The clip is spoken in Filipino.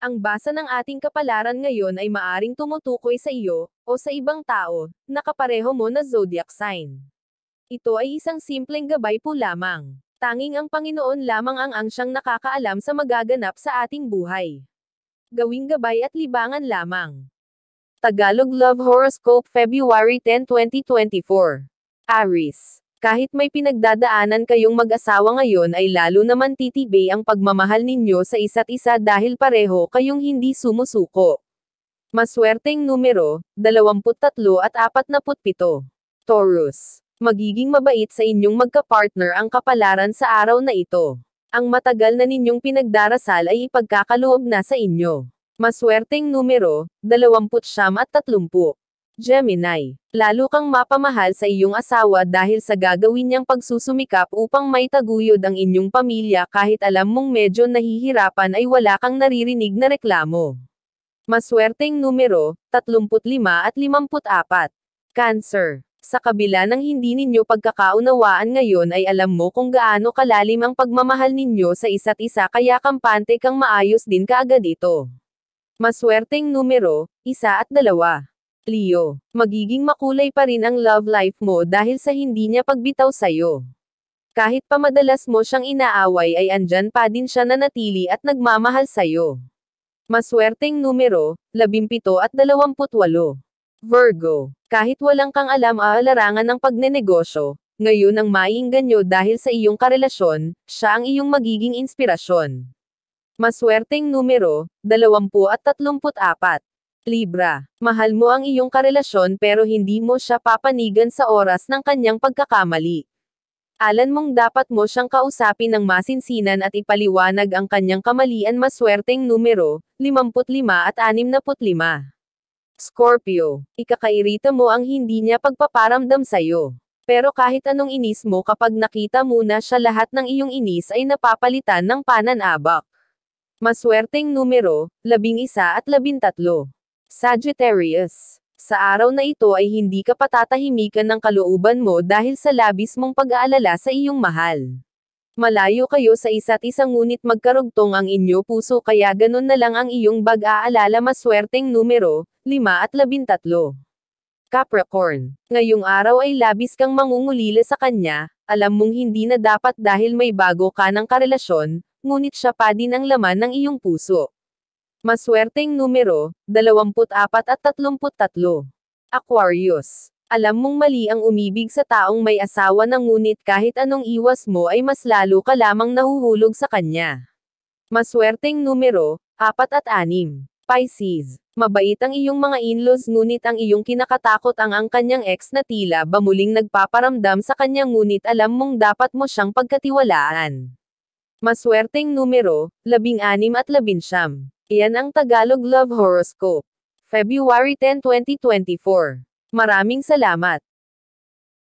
Ang basa ng ating kapalaran ngayon ay maaring tumutukoy sa iyo, o sa ibang tao, na kapareho mo na zodiac sign. Ito ay isang simpleng gabay po lamang. Tanging ang Panginoon lamang ang siyang nakakaalam sa magaganap sa ating buhay. Gawing gabay at libangan lamang. Tagalog Love Horoscope February 10, 2024. Aries. Kahit may pinagdadaanan kayong mag-asawa ngayon ay lalo naman titibay ang pagmamahal ninyo sa isa't isa dahil pareho kayong hindi sumusuko. Maswerteng numero, 23 at 47. Taurus. Magiging mabait sa inyong magka-partner ang kapalaran sa araw na ito. Ang matagal na ninyong pinagdarasal ay ipagkakaloob na sa inyo. Maswerteng numero, 29 at 30. Gemini. Lalo kang mapamahal sa iyong asawa dahil sa gagawin niyang pagsusumikap upang maitaguyod ang inyong pamilya kahit alam mong medyo nahihirapan ay wala kang naririnig na reklamo. Maswerteng numero, 35 at 54. Cancer. Sa kabila ng hindi ninyo pagkakaunawaan ngayon ay alam mo kung gaano kalalim ang pagmamahal ninyo sa isa't isa kaya kampante kang maayos din kaagad ito. Maswerteng numero, 1 at 2. Leo. Magiging makulay pa rin ang love life mo dahil sa hindi niya pagbitaw sa'yo. Kahit pa madalas mo siyang inaaway ay andyan pa din siya nanatili at nagmamahal sa'yo. Maswerteng numero, 17 at 28. Virgo. Kahit walang kang alam-aalarangan ng pagnenegosyo, ngayon ang maiingganyo dahil sa iyong karelasyon, siya ang iyong magiging inspirasyon. Maswerteng numero, 20 at 34. Libra. Mahal mo ang iyong karelasyon pero hindi mo siya papanigan sa oras ng kanyang pagkakamali. Alam mong dapat mo siyang kausapin ng masinsinan at ipaliwanag ang kanyang kamalian. Maswerteng numero, 55 at 65. Scorpio. Ikakairita mo ang hindi niya pagpaparamdam sa'yo. Pero kahit anong inis mo kapag nakita mo na siya lahat ng iyong inis ay napapalitan ng pananabak. Maswerteng numero, 11 at 13. Sagittarius. Sa araw na ito ay hindi ka patatahimikan ng kalooban mo dahil sa labis mong pag-aalala sa iyong mahal. Malayo kayo sa isa't isa ngunit magkarugtong ang inyo puso kaya ganun na lang ang iyong bag-aalala. Maswerteng numero, 5 at 13. Capricorn. Ngayong araw ay labis kang mangungulila sa kanya, alam mong hindi na dapat dahil may bago ka ng karelasyon, ngunit siya pa din ang laman ng iyong puso. Maswerteng numero, 24 at 33. Aquarius. Alam mong mali ang umibig sa taong may asawa na ngunit kahit anong iwas mo ay mas lalo ka lamang nahuhulog sa kanya. Maswerteng numero, 4 at 6. Pisces. Mabait ang iyong mga in-laws ngunit ang iyong kinakatakot ang kanyang ex na tila ba muling nagpaparamdam sa kanya ngunit alam mong dapat mo siyang pagkatiwalaan. Maswerteng numero, 16 at 19. Iyan ang Tagalog Love Horoscope. February 10, 2024. Maraming salamat.